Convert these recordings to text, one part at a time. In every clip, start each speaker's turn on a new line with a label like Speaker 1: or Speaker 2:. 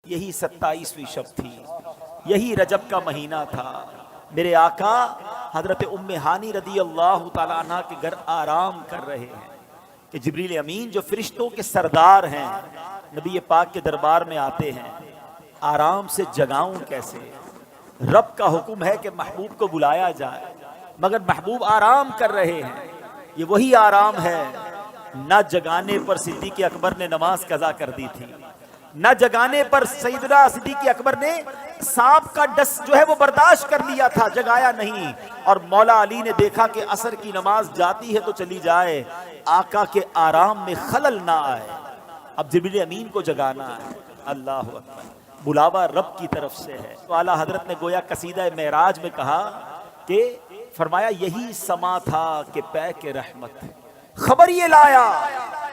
Speaker 1: یہی 27ویں شب تھی، یہی رجب کا مہینہ تھا۔ میرے آقا حضرت ام ہانی رضی اللہ تعالیٰ عنہ کے گھر آرام کر رہے ہیں کہ جبریل امین جو فرشتوں کے سردار ہیں نبی پاک کے دربار میں آتے ہیں۔ آرام سے جگاؤں کیسے؟ رب کا حکم ہے کہ محبوب کو بلایا جائے، مگر محبوب آرام کر رہے ہیں۔ یہ وہی آرام ہے، نہ جگانے پر صدیق اکبر نے نماز قضا کر دی تھی، نہ جگانے پر سیدنا صدیق اکبر نے سانپ کا ڈس جو ہے وہ برداشت کر لیا تھا، جگایا نہیں۔ اور مولا علی نے دیکھا کہ عصر کی نماز جاتی ہے تو چلی جائے، آقا کے آرام میں خلل نہ آئے، اب جبریل امین کو جگانا ہے۔ اللہ اکبر، بلاوا رب کی طرف سے ہے۔ تو اعلیٰ حضرت نے گویا قصیدہ معراج میں کہا کہ فرمایا یہی سما تھا کہ پے کے رحمت، خبر یہ لایا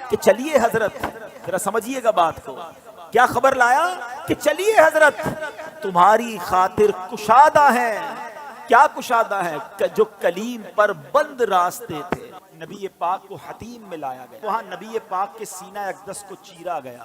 Speaker 1: کہ چلیے حضرت، ذرا سمجھیے گا بات کو، کیا خبر لایا کہ چلیے حضرت تمہاری خاطر کشادہ ہیں۔ کیا کشادہ ہیں؟ جو کلیم پر بند راستے تھے۔ نبی پاک کو حتیم میں لایا گیا، وہاں نبی پاک کے سینہ اقدس کو چیرا گیا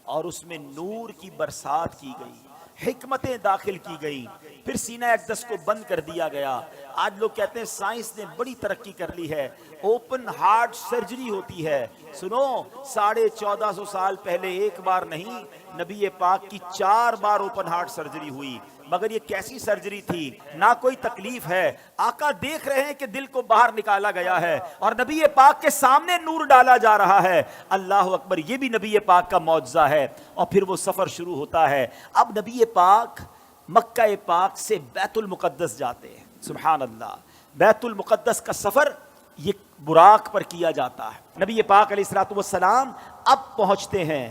Speaker 1: اور اس میں نور کی برسات کی گئی، حکمتیں داخل کی گئی، پھر سینہ اقدس کو بند کر دیا گیا۔ آج لوگ کہتے ہیں سائنس نے بڑی ترقی کر لی ہے، اوپن ہارٹ سرجری ہوتی ہے۔ سنو، 1450 سال پہلے ایک بار نہیں، نبی پاک کی 4 بار اوپن ہارٹ سرجری ہوئی، مگر یہ کیسی سرجری تھی؟ نہ کوئی تکلیف ہے، آقا دیکھ رہے ہیں کہ دل کو باہر نکالا گیا ہے اور نبی پاک کے سامنے نور ڈالا جا رہا ہے۔ اللہ اکبر، یہ بھی نبی پاک کا معجزہ ہے۔ اور پھر وہ سفر شروع ہوتا ہے۔ اب نبی پاک مکہ پاک سے بیت المقدس جاتے ہیں۔ سبحان اللہ، بیت المقدس کا سفر یہ براق پر کیا جاتا ہے۔ نبی پاک علیہ الصلوۃ والسلام اب پہنچتے ہیں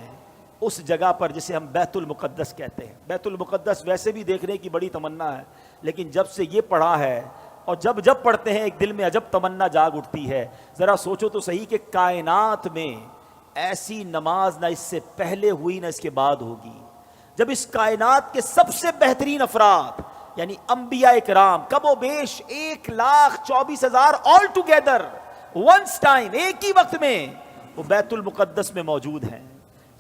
Speaker 1: اس جگہ پر جسے ہم بیت المقدس کہتے ہیں۔ بیت المقدس ویسے بھی دیکھنے کی بڑی تمنا ہے، لیکن جب سے یہ پڑھا ہے اور جب پڑھتے ہیں ایک دل میں عجب تمنا جاگ اٹھتی ہے۔ ذرا سوچو تو صحیح کہ کائنات میں ایسی نماز نہ اس سے پہلے ہوئی نہ اس کے بعد ہوگی، جب اس کائنات کے سب سے بہترین افراد یعنی انبیاء کرام کم و بیش 1,24,000 آل ٹوگیدر ونس ٹائم، ایک ہی وقت میں وہ بیت المقدس میں موجود ہیں،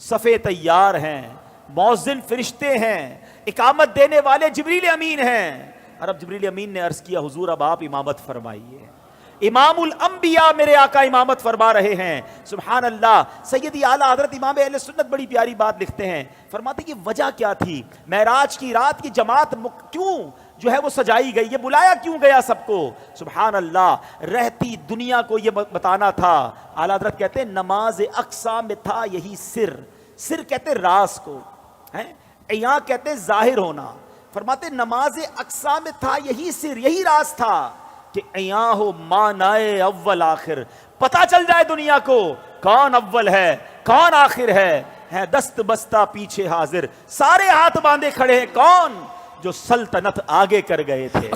Speaker 1: صفے تیار ہیں، مؤذن فرشتے ہیں، اقامت دینے والے جبریل امین ہیں۔ اور اب جبریل امین نے عرض کیا حضور اب آپ امامت فرمائیے۔ امام الانبیاء میرے آقا امامت فرما رہے ہیں۔ سبحان اللہ، سیدی اعلیٰ حضرت امام اہل سنت بڑی پیاری بات لکھتے ہیں، فرماتے کہ وجہ کیا تھی؟ معراج کی رات کی جماعت کیوں جو ہے وہ سجائی گئی، یہ بلایا کیوں گیا سب کو؟ سبحان اللہ، رہتی دنیا کو یہ بتانا تھا۔ اعلیٰ حضرت کہتے ہیں نماز اقصا میں تھا یہی سر، سر کہتے راز کو، عیاں کہتے ظاہر ہونا۔ فرماتے نماز اقصا میں تھا یہی سر، یہی راز تھا کہ عیاں ہو مانائے اول آخر، پتہ چل جائے دنیا کو کون اول ہے کون آخر ہے دست بستہ پیچھے حاضر، سارے ہاتھ باندھے کھڑے ہیں، کون جو سلطنت آگے کر گئے تھے۔